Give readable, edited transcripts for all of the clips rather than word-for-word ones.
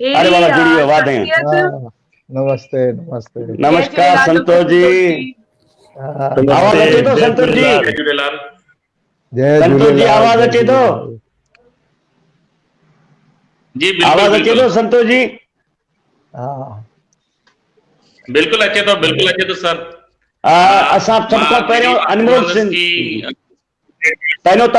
अरे अहिड़ी बाबा जुड़ी वियो, वाधे। शख्सियत। नमस्ते नमस्ते। जय नमस्कार झूलेलाल संतोष जी। आवाज नमस्ते। अचे थो जय संतोष जी? झूलेलाल, जय झूलेलाल। जय संतोष जी झूलेलाल, आवाज जय अचे थो? झूलेलाल। जी बिल्कुल आवाज अचे बिल्कुल थो संतोष जी? हाँ बिल्कुल अचे थो सर। असां सभ खां मां दीदी पहिरियों मां अनमोल चवंदुसि सिंह, की पहिरियों त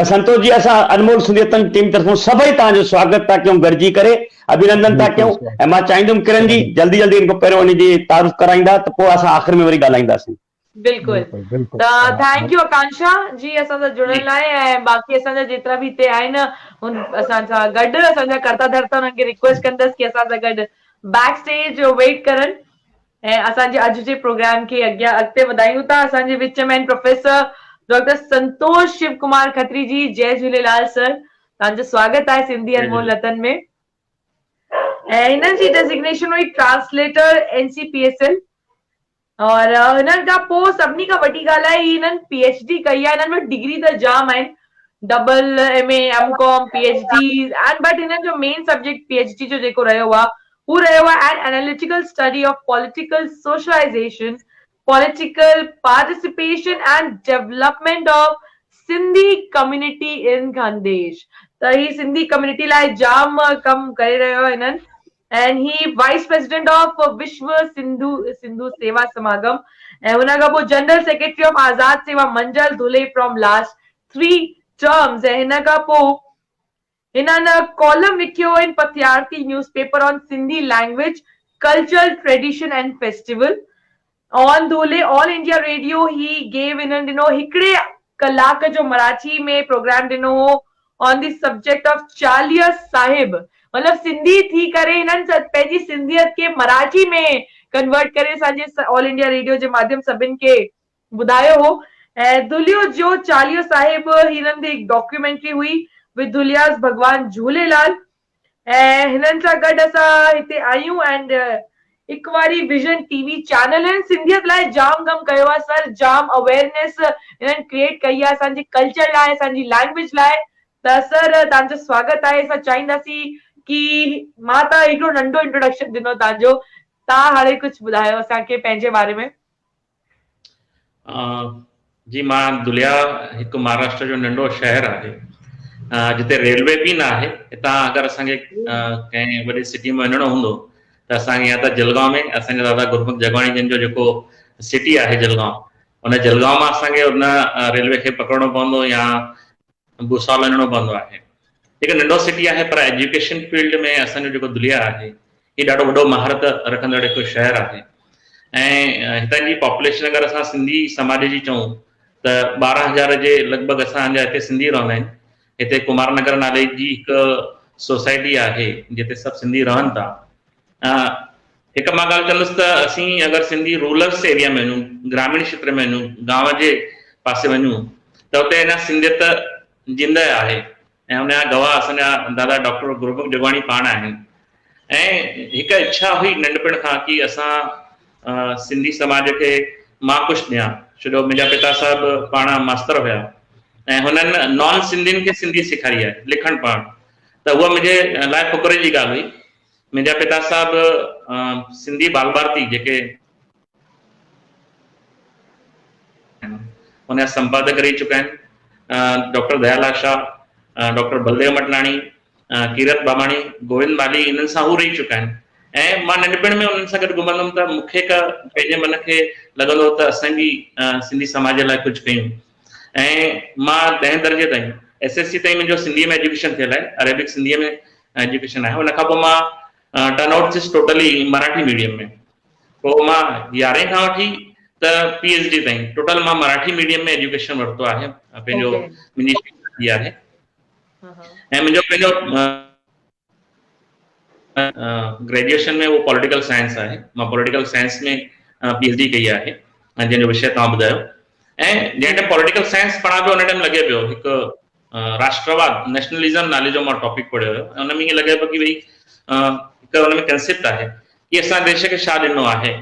संतोष जी असां अनमोल सिंधियतन टीम तरफों सभई तव्हांजो स्वागत था कयूं, गॾिजी करे अभिनंदन था बिल्कुलु कयूं। स्वागत ऐं मां चाहींदुमि किरण जी स्वागत। जल्दी जल्दी इनखां पहिरियों इन जी तारीफ़ कराईंदा त पोइ असां आख़िर में वरी ॻाल्हाईंदासीं। बिल्कुल। बिल्कुलु बिल्कुलु त हाँ, थैंक यू आकांक्षा जी असां सां जी जुड़ण लाइ, ऐं बाक़ी असांजा जेतिरा बि हिते आहिनि उन असां सां गॾु असांजा कर्ता धर्ता उन्हनि खे रिक्वेस्ट कंदसि कि असां सां गॾु बैक स्टेज वेट करनि ऐं असांजे अॼु जे प्रोग्राम खे अॻिते वधायूं था। असांजे विच में आहिनि प्रोफेसर डॉक्टर संतोष शिव कुमार खत्री जी। जय झूलेलाल सर, तव्हांजो स्वागत आहे सिंधी जय अनमोल झूलेलाल। रतन में। ऐं हिननि जी डेज़िग्नेशन हुई ट्रांसलेटर NCPSL, और हिननि खां पोइ सभिनी खां वॾी ॻाल्हि आहे हिननि PhD कई आहे। हिननि में डिग्री त जाम आहिनि, double MA MCOM PhD and but हिननि जो मेन सब्जेक्ट PhD जो जेको रहियो आहे हू रहियो आहे an analytical study of political socialization, political participation and development of Sindhi community in Khandesh. त ही सिंधी कम्युनिटी लाइ जाम कम करे रहियो आहे हिननि। And he wise president of विश्व सिंधु सेवा समागम ऐं हुन खां पोइ general secretary of Azad Seva Mandal Dhule from last 3 terms. ऐं हिन खां पोइ हिननि कॉलम लिखियो in Pathiyarti newspaper on Sindhi language culture tradition and festival on Dhule All India Radio. He gave हिननि ॾिनो हिकिड़े कलाक जो मराठी में प्रोग्राम ॾिनो हो ऑन द सब्जेक्ट ऑफ चालीह साहिब। मतलब सिंधी थी करे हिननि पंहिंजी सिंधियत के मराठी में कन्वर्ट करे असांजे ऑल इंडिया रेडियो जे माध्यम सभिनि खे ॿुधायो हो। ऐं दुलियो जो चालीहो साहिब हिननि जी हिकु डॉक्यूमेंट्री हुई विद दुलियास भगवान झूलेलाल। ऐं हिननि सां गॾु असां हिते आहियूं एंड हिकु वारी विजन TV चैनल आहिनि, सिंधियत लाइ जाम कमु कयो आहे सर, जाम अवेयरनेस हिननि क्रिएट कई आहे असांजे कल्चर लाइ, असांजी लैंग्वेज लाइ। त सर तव्हांजो स्वागत आहे। असां चाहींदासीं कि मां त हिकिड़ो नंढो इंट्रोडक्शन ॾिनो तव्हांजो, तव्हां हाणे कुझु ॿुधायो असांखे पंहिंजे बारे में। जी मां दुलिया हिकु महाराष्ट्र जो नंढो शहर आहे जिते रेलवे बि न आहे। हितां अगरि असांखे कंहिं वॾी सिटी में वञिणो हूंदो त असांखे या त जलगांव में असांजा दादा गुरमुख जगवाणी जन जो जेको सिटी आहे जलगांव, उन जलगांव मां असांखे उन रेलवे खे पकड़णो पवंदो या भूसावल वञिणो पवंदो आहे। हिकु नंढो सिटी आहे पर एजुकेशन फील्ड में असांजो जेको दुलिया आहे ही ॾाढो वॾो महारत रखंदड़ हिकु शहर आहे। ऐं हितां जी पॉपुलेशन अगरि असां सिंधी समाज जी चऊं त 12,000 जे लॻभॻि असांजा हिते सिंधी रहंदा आहिनि। हिते कुमार नगर नाले जी हिकु सोसाइटी आहे जिते सभु सिंधी रहनि था। हिकु मां ॻाल्हि कंदुसि त असीं अगरि सिंधी रूरल्स एरिया में वञूं, ग्रामीण क्षेत्र में वञूं, गांव जे पासे वञूं त उते अञा सिंधियत जिंद आहे ऐं हुनजा गवाह असांजा दादा डॉक्टर गुरमुख जगवाणी पाण आहिनि। ऐं हिकु इच्छा हुई नंढपण खां कि असां सिंधी समाज खे मां कुझु ॾियां, छो जो मुंहिंजा पिता साहिबु पाण मास्तर हुया ऐं हुननि नॉन सिंधियुनि खे सिंधी सेखारी आहे, लिखणु पढ़णु। त उहा मुंहिंजे लाइ फ़ुक्र जी ॻाल्हि हुई। मुंहिंजा पिता साहिबु सिंधी बाल भारती जेके हुन जा संपादक रही चुका आहिनि, डॉक्टर दयाला शाह, डॉक्टर बलदेव मटनाणी, कीरत बाबाणी, गोविंद माली, इन्हनि सां हू रही चुका आहिनि। ऐं मां नंढपण में उन्हनि सां गॾु घुमंदुमि त मूंखे पंहिंजे मन खे लॻंदो त असां बि सिंधी समाज लाइ कुझु कयूं। ऐं मां 10 दर्जे ताईं SSC ताईं मुंहिंजो सिंधीअ में एजुकेशन थियल आहे, अरेबिक सिंधीअ में एजुकेशन आहे। हुन खां पोइ मां टर्नआउट थियुसि टोटली मराठी मीडियम में। पोइ मां 11 खां वठी त PhD ताईं टोटल मां मराठी मीडियम में एजुकेशन वरितो आहे, पंहिंजो मुंहिंजी आहे। ऐं मुंहिंजो पंहिंजो ग्रेजुएशन में वो पॉलिटिकल साइंस आहे। मां पॉलिटिकल साइंस में PhD कई आहे जंहिंजो विषय तव्हां ॿुधायो। ऐं जंहिं टाइम पॉलिटिकल साइंस पढ़ा पियो उन टाइम लॻे पियो हिकु राष्ट्रवाद नेशनलिज्म नाले जो मां टॉपिक पढ़ियो हुयो। हुन में ईअं लॻे पियो कि भई हिकु हुन में कंसेप्ट आहे कि असां देश खे छा ॾिनो आहे,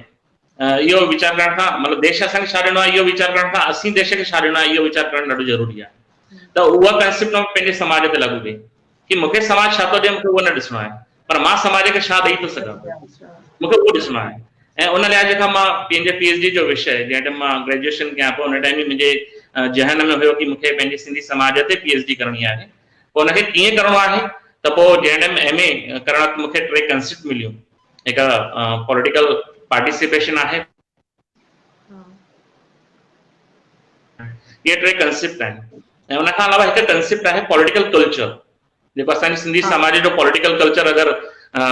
इहो वीचार करण खां मतिलबु देश असांखे छा ॾिनो आहे इहो वीचार करण खां असीं देश खे छा ॾिनो आहे इहो वीचार करणु ॾाढो ज़रूरी आहे। त उहा कंसेप्ट मां पंहिंजे समाज ते लागू कई कि मूंखे समाज छा थो ॾिए, मूंखे उहो न ॾिसणो आहे। पर मां समाज खे छा ॾेई थो सघां, मूंखे उहो ॾिसणो आहे। ऐं उन लिहाज़ खां मां पंहिंजे PhD जो विषय जंहिं टाइम मां ग्रेजुएशन कयां पियो उन टाइम में मुंहिंजे ज़हन में हुयो कि मूंखे पंहिंजे सिंधी समाज ते PhD करणी आहे। पोइ उनखे कीअं करणो आहे त पोइ जंहिं टाइम MA करण त मूंखे 3 कंसेप्ट मिलियूं। हिकु पॉलिटिकल पार्टिसिपेशन आहे, ये 3 कंसेप्ट आहिनि। ऐं उन खां अलावा हिकु कंसेप्ट आहे पॉलिटिकल कल्चर, जेको असांजी सिंधी समाज जो पॉलिटिकल कल्चर अगरि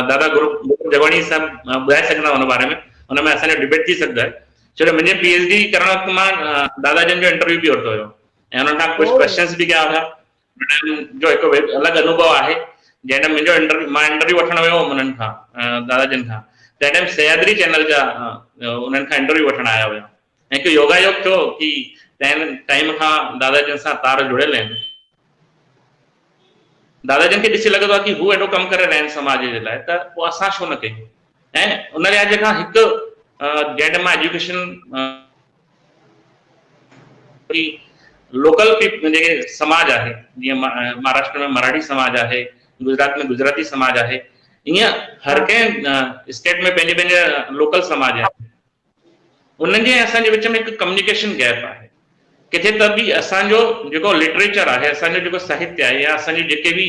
दादा गुरू जवाणी साहब ॿुधाए सघंदा उन बारे में, हुन में असांजो डिबेट थी सघंदो आहे। छो जो मुंहिंजे PhD करण वक़्तु मां दादा जन जो इंटरव्यू बि वरितो हुयो ऐं उन्हनि खां कुझु क्वेश्चन्स बि कया हुआ। जो हिकु अलॻि अनुभव आहे। जंहिं टाइम मुंहिंजो इंटरव्यू वठण वियो हुउमि उन्हनि खां, दादा जन खां, तंहिं टाइम सह्याद्री चैनल जा उन्हनि खां इंटरव्यू वठण आया हुया ऐं हिकु योगायोग थियो कि तंहिं टाइम खां दादा जन सां तार जुड़ियल आहिनि। दादा जन खे ॾिसी लॻंदो आहे कि हू एॾो कमु करे रहिया आहिनि समाज जे लाइ, त पोइ असां छो न कयूं। ऐं उन लिहाज़ खां हिकु जंहिं टाइम मां एजुकेशन लोकल जेके समाज आहे, जीअं महाराष्ट्र में मराठी समाज आहे, गुजरात में गुजराती समाज आहे, ईअं हर कंहिं स्टेट में पंहिंजे पंहिंजे लोकल समाज आहे। उन्हनि जे असांजे विच में हिकु कम्युनिकेशन गैप आहे। किथे त बि असांजो जेको लिटरेचर आहे, असांजो जेको साहित्य आहे या असांजी जेके बि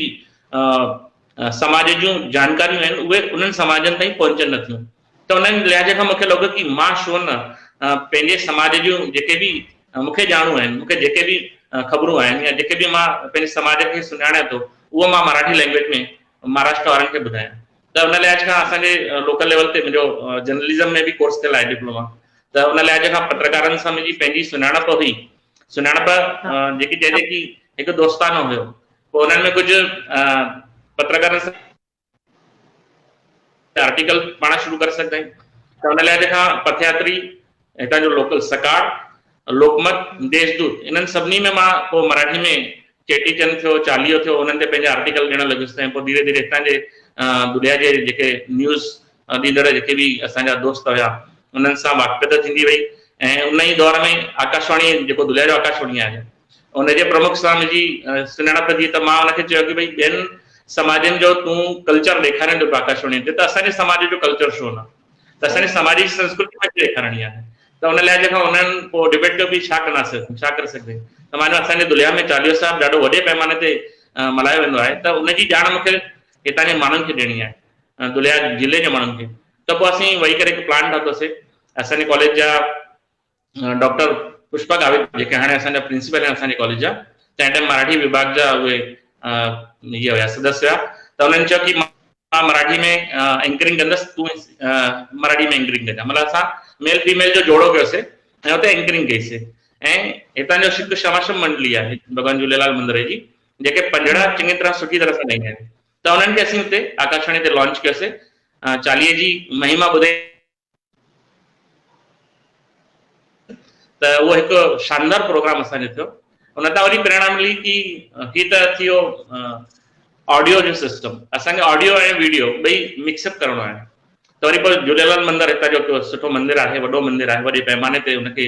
समाज जूं जानकारियूं आहिनि उहे उन्हनि समाजनि ताईं पहुचनि नथियूं। त उन्हनि लिहाज़ खां मूंखे लॻो कि मां छो न पंहिंजे समाज जूं जेके बि मूंखे ॼाणूं आहिनि, मूंखे जेके बि ख़बरूं आहिनि या जेके बि मां पंहिंजे समाज खे सुञाणा थो, उहो मां मराठी लैंग्वेज में महाराष्ट्र वारनि खे ॿुधायां। त उन लिहाज़ खां असांजे लोकल लेवल ते मुंहिंजो जर्नलिज़म में बि कोर्स थियल आहे, डिप्लोमा। त उन लिहाज़ खां पत्रकारनि सां मुंहिंजी पंहिंजी सुञाणप हुई। सुञाणप जेकी चइजे कि हिकु दोस्तानो हुयो। पोइ उन्हनि में कुझु पत्रकारनि सां आर्टिकल पाण शुरू करे सघंदा आहियूं। त उन लिहाज़ खां पथयात्री, हितां जो लोकल सकाळ, लोकमत, देशदूत, इन्हनि सभिनी में मां पोइ मराठी में चेटीचंड थियो, चालीहो थियो, उन्हनि ते पंहिंजा आर्टिकल ॾियणु लॻुसि। ऐं पोइ धीरे धीरे हितां जे दुनिया जे जेके न्यूज़ ॾींदड़ जेके बि असांजा दोस्त हुया उन्हनि सां वाक़फ़ियत थींदी वई। ऐं उन ई दौर में आकाशवाणी, जेको दुलिया जो आकाशवाणी आहे, उनजे प्रमुख सां मुंहिंजी सुञाणप थी। त मां उनखे चयो कि भई ॿियनि समाजनि जो तूं कल्चर ॾेखारण जो आकाशवाणी ते, त असांजे समाज जो कल्चर छो न, त असांजी समाजी संस्कृति खे ॾेखारणी आहे। त उन लिहाज़ खां उन्हनि पोइ डिबेट जो बि छा करे सघंदे। त मां असांजे दुलिया में चालीहो साहिब ॾाढो वॾे पैमाने ते मल्हायो वेंदो आहे। त उनजी ॼाण मूंखे हितां जे माण्हुनि खे ॾियणी आहे, दुलिया ज़िले जे माण्हुनि खे। त पोइ असीं वेही करे हिकु प्लान ठातोसीं। असांजे कॉलेज जा डॉक्टर पुष्पा गावित, जेके हाणे असांजा प्रिंसिपल आहिनि असांजे कॉलेज जा, तंहिं टाइम मराठी विभाग जा उहे इहे हुया सदस्य हुया। त उन्हनि चयो कि मां मराठी में एंकरिंग कंदसि, तूं मराठी में एंकरिंग कजां। मतिलबु असां मेल फीमेल जो जोड़ो कयोसीं ऐं हुते एंकरिंग कईसीं। ऐं हितां जो हिकु क्षमाश्रम मंडली आहे भॻवान झूलेलाल मंदिर जी, जेके पंजड़ा चङी तरह सुठी तरह सां ॾींदा आहिनि। त उन्हनि खे असीं हुते आकाशवाणी ते लॉन्च कयोसीं, चालीहे जी महिमा ॿुधाई। त उहो हिकु शानदार प्रोग्राम असांजो थियो। उन तां वरी प्रेरणा मिली कि ही त थी वियो ऑडियो जो सिस्टम, असांखे ऑडियो ऐं वीडियो ॿई मिक्सअप करणो आहे। त वरी पोइ झूलेलाल मंदिर हितां जो सुठो मंदिर आहे, वॾो मंदिर आहे, वॾे पैमाने ते हुनखे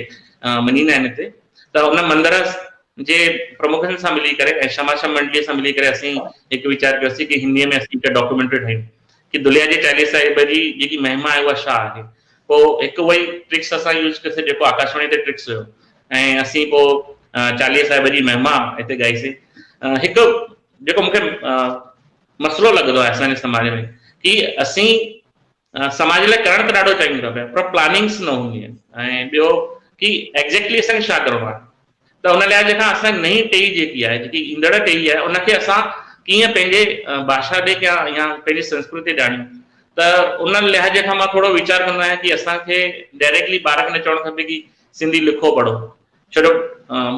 मञींदा आहिनि हिते। त उन मंदिर जे प्रमुखनि सां मिली करे ऐं क्षमाश्रम मंडलीअ सां मिली करे असीं हिकु वीचार कयोसीं कि हिंदीअ में असीं हिकु डॉक्यूमेंट्री ठाहियूं कि दुलिया जे चालीहे साहिब जी जेकी महिमा आहे उहा छा आहे। पोइ हिकु उहा ई ट्रिक्स असां यूज़ कयोसीं जेको आकाशवाणी ते ट्रिक्स हुयो। ऐं असीं पोइ चालीहे साहिब जी महिमा हिते ॻाईसीं। हिकु जेको मूंखे मसइलो लॻंदो आहे असांजे समाज में कि असीं समाज लाइ करणु त ॾाढो चाहियूं था पिया, पर प्लानिंग्स न हूंदी आहिनि। ऐं ॿियो कि एग्ज़ैक्टली असांखे छा करिणो आहे। त उन लिहाज़ खां असां नई टही जेकी आहे, जेकी ईंदड़ टही आहे, उनखे असां कीअं पंहिंजे भाषा ॾे कयां या पंहिंजी संस्कृति ॼाणियूं। त उन लिहाज़ खां मां थोरो वीचार कंदो आहियां कि असांखे डायरेक्टली ॿार खे न चवणु खपे कि सिंधी लिखो पढ़ो। छो जो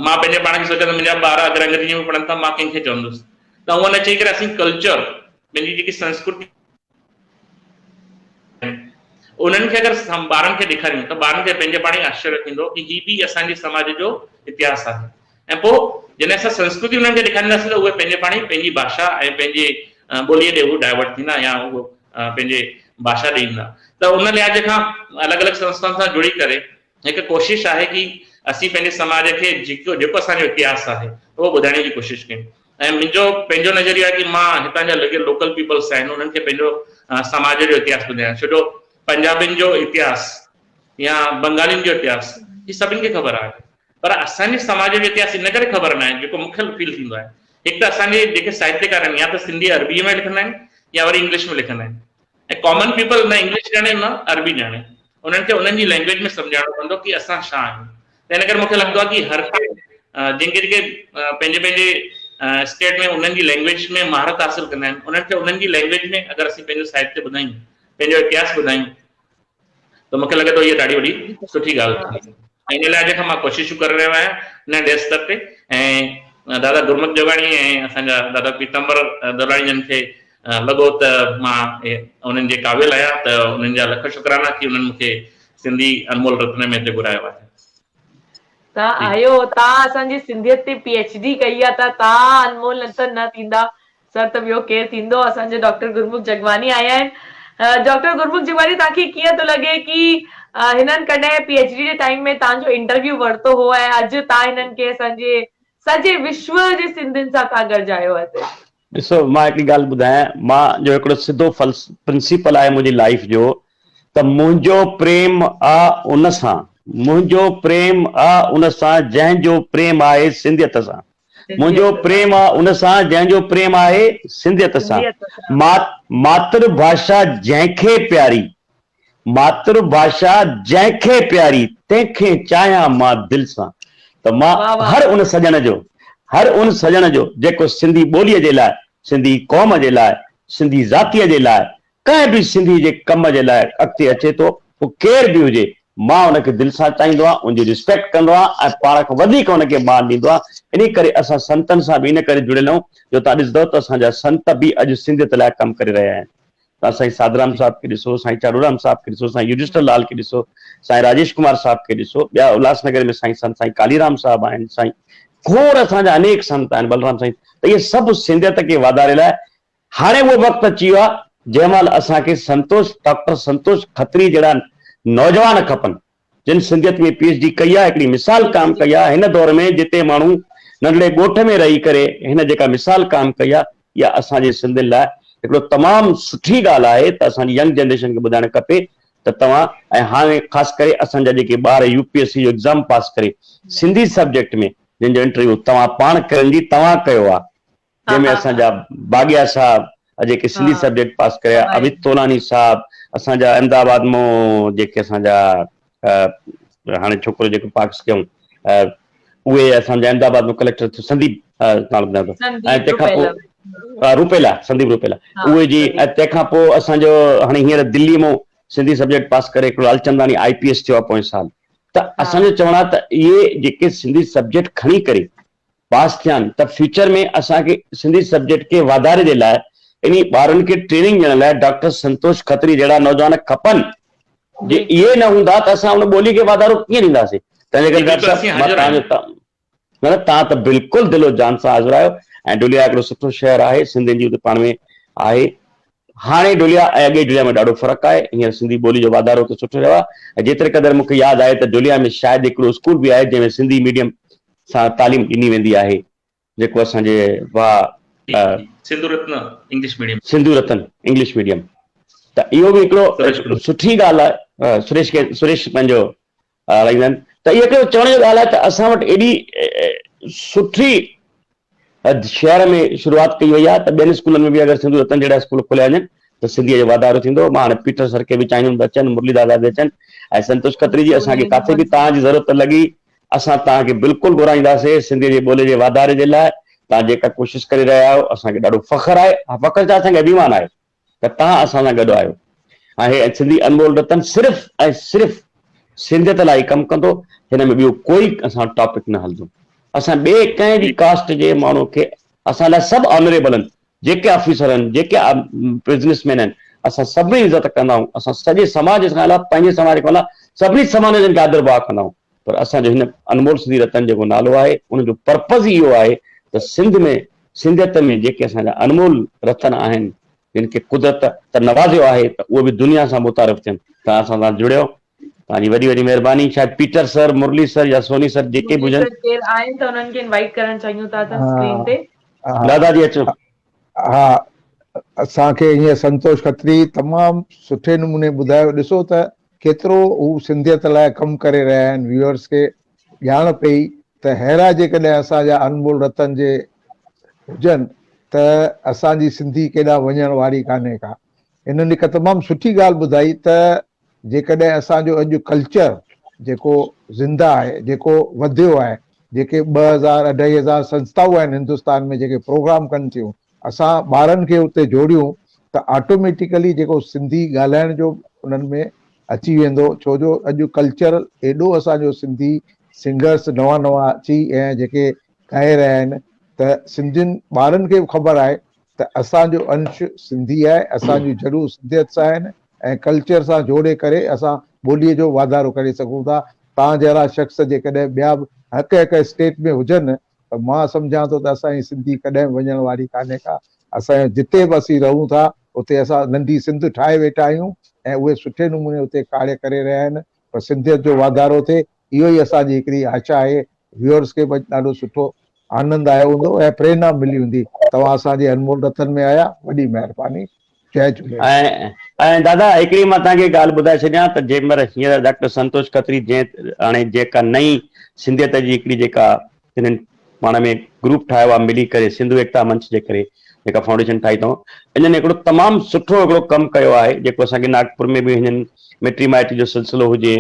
मां पंहिंजे पाण खे सोचां त मुंहिंजा ॿार अगरि अंग्रेजी में पढ़नि था, मां कंहिंखे चवंदुसि। त उहो न चई करे असीं कल्चर, पंहिंजी जेकी संस्कृति उन्हनि खे अगरि ॿारनि खे ॾेखारियूं त ॿारनि खे पंहिंजे पाण ई आश्चर्य थींदो कि ही बि असांजे समाज जो इतिहास आहे। ऐं पोइ जॾहिं असां संस्कृति उन्हनि खे ॾेखारींदासीं त उहे पंहिंजे पाण ई पंहिंजी भाषा ऐं पंहिंजे ॿोलीअ ॾे उहो डाइवर्ट थींदा या उहो पंहिंजे भाषा ॾे ईंदा। त उन लिहाज़ खां अलॻि अलॻि संस्थाउनि सां जुड़ी करे हिकु कोशिशि आहे कि असीं पंहिंजे समाज खे जेको असांजो इतिहास आहे उहो ॿुधाइण जी कोशिशि कयूं। ऐं मुंहिंजो पंहिंजो नज़रियो आहे कि मां हितां जा जेके लोकल पीपल्स आहिनि उन्हनि खे पंहिंजो समाज जो इतिहास ॿुधायां। छो पंजाबियुनि जो इतिहास या बंगालियुनि जो इतिहास ही सभिनि खे ख़बर आहे, पर असांजे समाज जो इतिहास इन करे ख़बर न आहे। जेको मूंखे फील थींदो आहे, हिकु त असांजे जेके साहित्यकार आहिनि या त सिंधी अरबीअ में लिखंदा आहिनि या वरी इंग्लिश में लिखंदा आहिनि, ऐं कॉमन पीपल न इंग्लिश ॼाणे न अरबी ॼाणे। उन्हनि खे उन्हनि जी लैंग्वेज में सम्झाइणो पवंदो कि असां छा आहियूं। त इन करे मूंखे लॻंदो आहे कि हर जेके जेके पंहिंजे पंहिंजे स्टेट में उन्हनि जी लैंग्वेज में महारत हासिल कंदा आहिनि, उन्हनि खे उन्हनि जी लैंग्वेज में अगरि असीं पंहिंजो साहित्य ॿुधायूं, पंहिंजो इतिहास ॿुधायूं, त मूंखे लॻे थो इहा ॾाढी वॾी सुठी ॻाल्हि थी। ऐं इन लाइ जेका मां कोशिशूं करे रहियो आहियां नंढे स्तर ते। ऐं दादा गुरमुख जोगाणी ऐं असांजा दादा पीतम्बर दलाणी जन खे लॻो त मां उन्हनि जे क़ाबिल आहियां, त उन्हनि जा लख शुक्राना कि उन्हनि मूंखे सिंधी अनमोल रत्न में हिते घुरायो आहे। तव्हां आयो, तव्हां असांजी सिंधियत ते PhD कई आहे, त तव्हां अनमोल रतन न थींदा सर त ॿियो केरु थींदो। असांजे डॉक्टर गुरमुख जगवानी आया आहिनि। डॉक्टर गुरमुख जगवानी, तव्हांखे कीअं थो लॻे कि हिननि कॾहिं PhD जे टाइम में तव्हांजो इंटरव्यू वरितो हो ऐं अॼु तव्हां हिननि खे असांजे सॼे विश्व जे सिंधियुनि सां तव्हां गॾिजायो आहे? ॾिसो, मां हिकिड़ी ॻाल्हि ॿुधायां, मां जो हिकिड़ो सिधो प्रिंसिपल आहे मुंहिंजी लाइफ जो, त मुंहिंजो प्रेम आहे उन सां, मुंहिंजो प्रेम आहे उन सां जंहिंजो प्रेम आहे सिंधियत सां। मुंहिंजो प्रेम आहे उन सां जंहिंजो प्रेम आहे सिंधियत सां। मातृभाषा जंहिंखे प्यारी, मातृभाषा जंहिंखे प्यारी, तंहिंखे चाहियां मां दिलि सां। त मां हर उन सॼण जो जेको सिंधी ॿोलीअ जे लाइ, सिंधी क़ौम जे लाइ, सिंधी ज़ातीअ जे लाइ, कंहिं बि सिंधी जे कम जे लाइ अॻिते अचे थो, पोइ केर बि हुजे, मां उनखे दिलि सां चाहींदो आहियां, उनजी रिस्पेक्ट कंदो आहियां ऐं पाण खां वधीक उनखे मान ॾींदो आहियां। इन करे असां संतनि सां बि इन करे जुड़ियल आहियूं, जो तव्हां ॾिसंदव त असांजा संत बि अॼु सिंधियत लाइ कमु करे रहिया आहिनि। तव्हां साईं साधराम साहिब खे ॾिसो, साईं चारूराम साहिब खे ॾिसो, साईं युधिष्ठिर लाल खे ॾिसो, साईं राजेश कुमार साहिब खे ॾिसो, ॿिया उल्हासनगर में साईं कालीराम साहिब आहिनि, साईं खोड़ असांजा अनेक संत आहिनि, बलराम साईं। त इहे सभु सिंधियत खे वाधारे लाइ हाणे उहो वक़्तु अची वियो आहे जंहिं महिल असांखे डॉक्टर संतोष खत्री जहिड़ा नौजवान खपनि, जिन सिंधियत में PhD कई आहे, हिकिड़ी मिसाल क़ाइमु कई आहे हिन दौर में, जिते माण्हू नंढड़े ॻोठ में रही करे हिन जेका मिसाल क़ाइमु कई आहे, इहा असांजे सिंधियुनि लाइ हिकिड़ो तमामु सुठी ॻाल्हि आहे। त असांजी यंग जनरेशन खे ॿुधाइणु खपे त तव्हां, ऐं हाणे ख़ासि करे असांजा जेके ॿार UPSC जो एग्ज़ाम पास करे सिंधी सब्जेक्ट में जंहिंजो इंटरव्यू तव्हां पाण करण जी तव्हां कयो आहे, जंहिंमें असांजा बागिया साहब जेके सिंधी सब्जेक्ट पास कया, अमित तोलानी साहब, असांजा अहमदाबाद मां जेके असांजा हाणे छोकिरो जेको पास कयूं, उहे असांजा अहमदाबाद में कलेक्टर संदीप ऐं तंहिंखां पोइ रूपेला, संदीप रूपेला, उहे जी। ऐं तंहिंखां पोइ असांजो हाणे हींअर दिल्ली मां सिंधी सब्जेक्ट पास करे हिकिड़ो लालचंदानी IPS थियो आहे पोएं साल। त असांजो चवणु आहे त इहे जेके सिंधी सब्जेक्ट खणी करे पास थिया आहिनि, त फ्यूचर में असांखे सिंधी सब्जेक्ट खे वाधारे जे लाइ, इन ॿारनि खे ट्रेनिंग ॾियण लाइ डॉक्टर संतोष खत्री जहिड़ा नौजवान खपनि। जे इहे न हूंदा त असां उन ॿोली खे वाधारो कीअं ॾींदासीं? तंहिंजे करे डॉक्टर साहब, तव्हां त बिल्कुलु दिलो जान सां हाज़िर आहियो। ऐं डुलिया हिकिड़ो सुठो शहर आहे, सिंधियुनि जी पाण में आहे। हाणे डुलिया ऐं अॻे डुलिया में ॾाढो फ़र्क़ु आहे। हींअर सिंधी ॿोली जो वाधारो त सुठो रहियो आहे। ऐं जेतिरे क़दुरु मूंखे यादि आहे त डुलिया में शायदि हिकिड़ो स्कूल बि आहे जंहिंमें सिंधी मीडियम सां तालीम ॾिनी वेंदी आहे, जेको असांजे सिंधु रत्न इंग्लिश मीडियम। त इहो बि हिकिड़ो सुठी ॻाल्हि आहे। सुरेश पंहिंजो हलाईंदा आहिनि। त इहो हिकिड़ो चवण जो ॻाल्हि आहे त असां वटि एॾी सुठी शहर में शुरूआत कई वई आहे, त ॿियनि स्कूलनि में बि अगरि सिंधु रतन जहिड़ा स्कूल खोलिया वञनि त सिंधीअ जो वाधारो थींदो। मां हाणे पीटर सर खे बि चाहींदुमि त अचनि, मुरली दादा बि अचनि, ऐं संतोष खत्री जी असांखे किथे बि तव्हांजी ज़रूरत लॻी, असां तव्हांखे बिल्कुलु घुराईंदासीं सिंधीअ जी ॿोलीअ जे वाधारे जे लाइ। तव्हां जेका कोशिशि करे रहिया आहियो, असांखे ॾाढो फ़ख़्रु आहे। फ़ख़्रु छा, असांखे अभिमान आहे त तव्हां असां सां गॾु आहियो। ऐं सिंधी अनमोल रतन सिर्फ़ु ऐं सिर्फ़ु सिंधियत लाइ कमु कंदो, हिन में ॿियो कोई असां टॉपिक न हलंदो। असां ॿिए कंहिं बि कास्ट जे माण्हू खे, असां लाइ सभु ऑनरेबल आहिनि, जेके ऑफिसर आहिनि, जेके बिज़नेसमैन आहिनि, असां सभिनी इज़त कंदा आहियूं। असां सॼे समाज खां अलावा पंहिंजे समाज खां अलावा सभिनी समाजनि खे आदर भाव कंदा आहियूं। पर असांजो हिन अनमोल सिंधी रतन जेको नालो आहे, उनजो पर्पज़ ई इहो आहे त सिंध में, सिंधियत में जेके असांजा अनमोल रतन आहिनि, जिन खे कुदरत त नवाज़ियो आहे, त उहे बि दुनिया सां मुतारिफ़ थियनि। तव्हां असां सां जुड़ियो, तव्हांजी वॾी वॾी महिरबानी। शायदि पीटर सर, मुरली सर या सोनी सर जेके बि हुजनि, आहिनि त उन्हनि खे इनवाइट करणु चाहियूं था स्क्रीन ते। दादाजी अचो। हा, असांखे हीअं संतोष खत्री तमामु सुठे नमूने ॿुधायो। ॾिसो त केतिरो हू सिंधियत लाइ कमु करे रहिया आहिनि। व्यूअर्स खे ॼाण पई त हेरा जेकॾहिं असांजा अनमोल रतन जे हुजनि त असांजी सिंधी केॾा वञण वारी कान्हे का। इन्हनि हिकु तमामु सुठी ॻाल्हि ॿुधाई त जेकॾहिं असांजो अॼु कल्चर जेको ज़िंदा आहे, जेको वधियो आहे, जेके 2000 2500 संस्थाऊं आहिनि हिंदुस्तान में जेके प्रोग्राम कनि थियूं, असां ॿारनि खे उते जोड़ियूं त ऑटोमेटिकली जेको सिंधी ॻाल्हाइण जो उन्हनि में अची वेंदो। छो जो अॼु कल्चर एॾो असांजो सिंधी सिंगर्स नवां नवां अची ऐं जेके ॻाए रहिया आहिनि त सिंधियुनि ॿारनि खे बि ख़बर आहे त असांजो अंश सिंधी आहे, असांजूं जड़ूं सिंधियत सां आहिनि ऐं कल्चर सां जोड़े करे असां ॿोलीअ जो वाधारो करे सघूं था। तव्हां जहिड़ा शख़्स जेकॾहिं ॿिया बि हिकु स्टेट में हुजनि त मां सम्झां थो त असांजी सिंधी कॾहिं वञण वारी कान्हे का। असांजो जिते बि असीं रहूं था उते असां नंढी सिंध ठाहे वेठा आहियूं ऐं उहे सुठे नमूने उते कार्य करे रहिया आहिनि। पर सिंधियत जो वाधारो थिए, इहो ई असांजी हिकिड़ी आशा आहे। व्यूअर्स खे बि ॾाढो सुठो आनंद आयो हूंदो ऐं प्रेरणा मिली हूंदी। तव्हां असांजे अनमोल रतन में आया, वॾी महिरबानी। जय झूलेलाल। ऐं दादा हिकिड़ी मां तव्हांखे ॻाल्हि ॿुधाए छॾियां त जंहिंमहिल हींअर डॉक्टर संतोष खत्री जंहिं हाणे जेका नई सिंधियत जी हिकिड़ी जेका हिननि पाण में ग्रुप ठाहियो आहे मिली करे सिंधु एकता मंच जे करे जेका फाउंडेशन ठाही अथऊं, इन्हनि हिकिड़ो तमामु सुठो हिकिड़ो कमु कयो आहे जेको असांखे नागपुर में बि हिननि मिटी माइटी जो सिलसिलो हुजे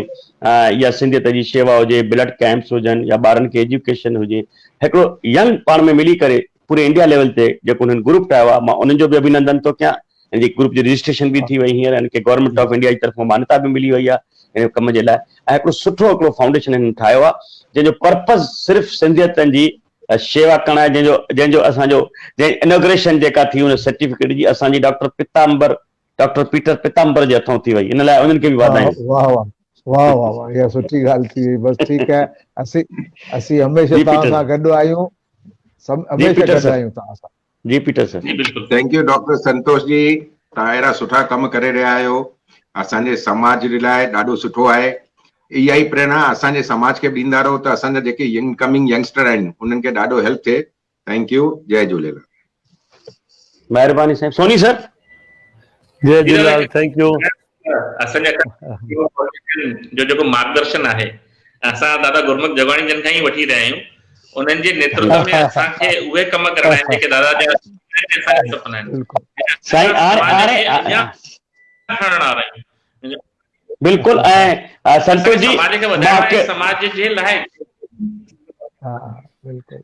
या सिंधियत जी शेवा हुजे, ब्लड कैंप्स हुजनि या ॿारनि खे एजुकेशन हुजे, हिकिड़ो यंग पाण में मिली करे पूरे इंडिया लेवल ते जेको हुननि ग्रुप ठाहियो आहे, मां उन्हनि जो बि अभिनंदन थो कयां। हिन ग्रुप जी रजिस्ट्रेशन बि थी वई हींअर, हिनखे गवर्नमेंट ऑफ इंडिया जी तरफ़ां मान्यता बि मिली वई आहे हिन कम जे लाइ। ऐं हिकिड़ो सुठो हिकिड़ो फाउंडेशन हिननि ठाहियो आहे जंहिंजो पर्पज़ सिर्फ़ु सिंधियतनि जी शेवा करणु आहे, जंहिंजो असांजो इनोग्रेशन जेका थी हुन सर्टिफिकेट जी असांजी डॉक्टर पीटर पिताम्बर जे हथों थी वई। इन लाइ उन्हनि खे बि वाधायूं। वाह वाह वाह वाह वाह, इहा सुठी ॻाल्हि थी वई। बसि ठीकु आहे, असीं हमेशह जी तव्हां पीटर सां गॾु आहियूं, जी हमेशह पीटर गॾु सर आहियूं तव्हां सां। जी पीटर सर जी बिल्कुलु। Thank you doctor Santosh ji, तव्हां अहिड़ा सुठा कम करे रहिया आहियो, असांजे समाज जे लाइ ॾाढो सुठो आहे। इहा ई प्रेरणा असांजे समाज खे ॾींदा रहो त असांजा जेके इनकमिंग यंगस्टर आहिनि उन्हनि खे ॾाढो हेल्प थिए। थैंक यू, जय झूलेलाल। महिरबानी साईं। सोनी सर। जय झूलेलाल, थैंक यू। असांजा जो जेको मार्गदर्शन आहे असां दादा गुरमुख जगवाणी जन खां ई वठी रहिया आहियूं। उन्हनि जे नेतृत्व में असांखे उहे कम करणा आहिनि जेके दादा जा सपना आहिनि। बिल्कुलु। ऐं संतोष जी समाज खे वधाइण, समाज जे लाइ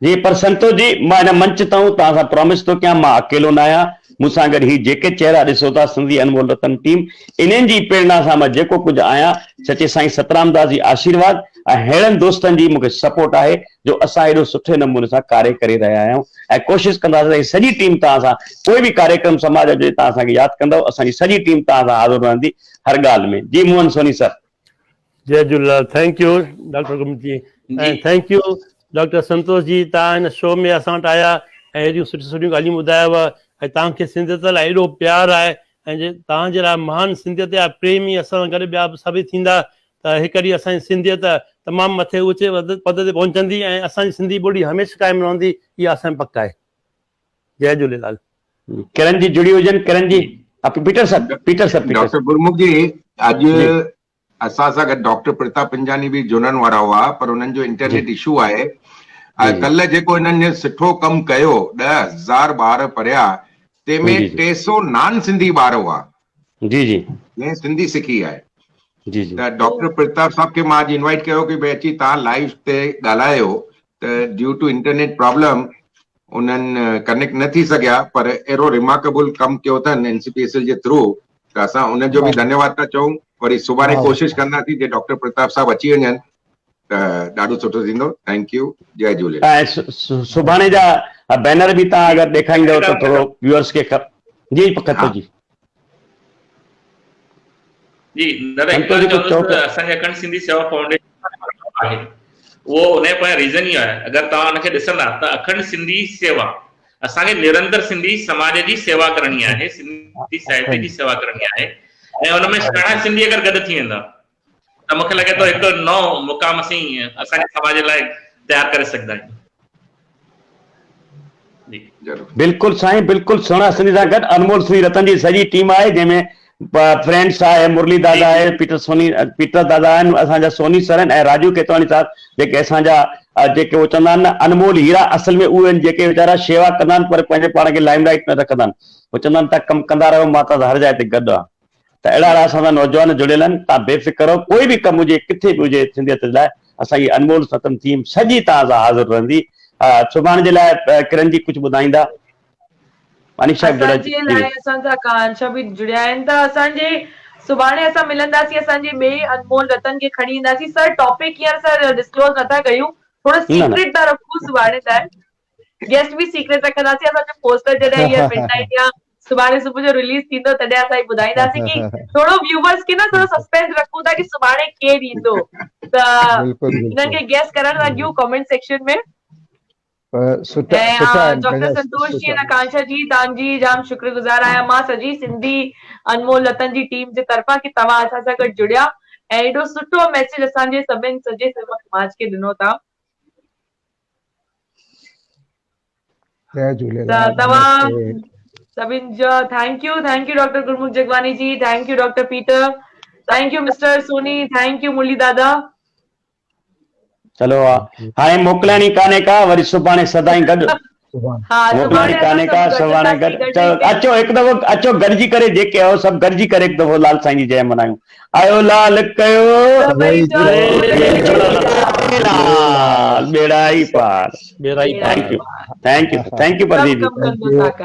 जी, पर संतोष जी मां हिन मंच तां तव्हां सां प्रॉमिस थो कयां, मां अकेलो न आहियां। मूंसां गॾु ही जेके चेहरा ॾिसो था सिंधी अनमोल रतन टीम, इन्हनि जी प्रेरणा सां मां जेको कुझु आहियां, सचे साईं सतराम दास जी आशीर्वाद ऐं अहिड़नि दोस्तनि जी मूंखे सपोर्ट आहे जो असां एॾो सुठे नमूने सां कार्य करे रहिया आहियूं ऐं कोशिशि कंदासीं सॼी टीम तव्हां सां कोई बि कार्यक्रम समाज जो तव्हां असांखे यादि कंदव, असांजी सॼी टीम तव्हां सां हाज़िर रहंदी हर ॻाल्हि में। जी मोहन सोनी सर। जय Jhulelal, thank you doctor Gurmukh जी, ऐं thank you doctor Santosh ji. तव्हां हिन शो में असां वटि आया ऐं हेॾियूं सुठियूं सुठियूं ॻाल्हियूं ॿुधायव ऐं तव्हांखे सिंधियत लाइ एॾो प्यारु आहे ऐं जे तव्हांजे लाइ महान सिंधियत जा प्रेमी असां सां गॾु ॿिया बि सभई थींदा त हिकु ॾींहुं असांजी सिंधियत तमामु मथे ऊचे पद ते पहुचंदी ऐं असांजी सिंधी ॿोली हमेशह क़ाइमु रहंदी, इहा असांजी पक आहे। जय झूलेलाल। किरण जी जुड़ी हुजनि। Kiran ji. Peter sir. Doctor Gurmukh ji, अॼु असां सां गॾु डॉक्टर प्रताप पिंजानी बि जुड़न वारा हुआ, पर उन्हनि जो इंटरनेट इशू आहे। कल्ह जेको हिननि सुठो कमु कयो, 10,000 ॿार पढ़िया, तंहिंमें 300 नान सिंधी ॿार हुआ जंहिं सिंधी सिखी आहे। त डॉक्टर प्रताप साहब खे मां अॼु इनवाइट कयो कि भई अची तव्हां लाइव ते ॻाल्हायो, त ड्यू टू इंटरनेट प्रॉब्लम उन्हनि कनेक्ट न थी सघिया, पर अहिड़ो रिमार्केबल कमु कयो अथनि NCPSL जे थ्रू, त असां उनजो बि धन्यवाद था चऊं। वरी सुभाणे कोशिशि कंदासीं जे डॉक्टर प्रताप साहब अची वञनि त ॾाढो सुठो थींदो। थैंक यू, जय झूलेलाल। सुभाणे जा बैनर बि तव्हां अगरि ॾेखारींदव त थोरो व्यूअर्स खे जी पकतो जी जी दादा, असांजे अखंड सिंधी सेवा फाउंडेशन आहे उहो उन जो रीज़न ई आहे, अगरि तव्हां हुनखे ॾिसंदा त अखंड सिंधी सेवा असांखे निरंतर सिंधी समाज जी सेवा करणी आहे, सिंधी साहित्य जी सेवा करणी आहे ऐं हुनमें घणा सिंधी अगरि गॾु थी वेंदा त मूंखे लॻे थो हिकु नओं मुक़ाम असीं असांजे समाज लाइ तयारु करे सघंदा आहियूं। जी ज़रूरु बिल्कुलु साईं, बिल्कुलु सुहिणा सिंधी सां गॾु अनमोल श्री रतन जी सॼी टीम आहे, जंहिंमें फ्रेंड्स आहे, मुरली दादा आहे, पीटर दादा आहिनि, असांजा सोनी सर आहिनि ऐं राजू केतवानी साहब, जेके असांजा जेके उहो चवंदा आहिनि न अनमोल हीरा, असल में उहे आहिनि जेके वीचारा शेवा कंदा आहिनि पर पंहिंजे पाण खे लाइमलाइट न रखंदा आहिनि। उहे चवंदा आहिनि तव्हां कमु कंदा रहो, माता हर जाइ ते गॾु आहे। त अहिड़ा असांजा नौजवान जुड़ियल आहिनि। तव्हां बेफ़िक्र रहो, कोई बि कमु हुजे, किथे बि हुजे, सिंधियत लाइ असांजी अनमोल रतन टीम सॼी तव्हां सां हाज़िर रहंदी। सुभाणे जे लाइ किरण जी कुझु ॿुधाईंदा? अनीशा असांजे लाइ असांजा कांशा बि जुड़िया आहिनि, त असांजे सुभाणे असां मिलंदासीं, असांजे ॿिए अनमोल रतन खे खणी ईंदासीं। सर टॉपिक हींअर सर डिस्क्लोज नथा कयूं, थोरो सीक्रेट था रखूं सुभाणे ताईं। गेस्ट बि सीक्रेट रखंदासीं। असांजो पोस्टर जॾहिं हींअर मिडनाइट या सुभाणे सुबुह जो रिलीज थींदो तॾहिं असां ॿुधाईंदासीं कि थोरो व्यूवर्स खे न थोरो सस्पेंस रखूं था कि सुभाणे केरु ईंदो, त हिननि खे गेस करण था ॾियूं कमेंट सेक्शन में। सुठा ऐं डॉक्टर पंहिंजा संतोष जी ऐं आकांक्षा जी, तव्हांजी जाम शुक्रगुज़ार आहियां मां सॼी सिंधी अनमोल रतन जी टीम जे तरफ़ां कि तव्हां असां सां गॾु जुड़िया ऐं एॾो सुठो मैसेज असांजे सभिनि सॼे समाज खे ॾिनो था। जय त झूलेलाल। तव्हां सभिनि जो thank you doctor Gurmukh Jagwani ji, thank you doctor Peter, thank you mister Soni, thank you Murli दादा। चलो हाणे मोकिलणी कान्हे का, वरी सुभाणे सदाईं गॾु हा मोकिलणी कान्हे का, सुभाणे गॾु अचो हिकु दफ़ो, अचो गॾिजी करे, जेके आहियो सभु गॾिजी करे हिकु दफ़ो लाल साईं जी जय मनायूं। आयो लाल कयो बेड़ा ई पार। बेड़ा ई पार। Thank U Pradeep ji.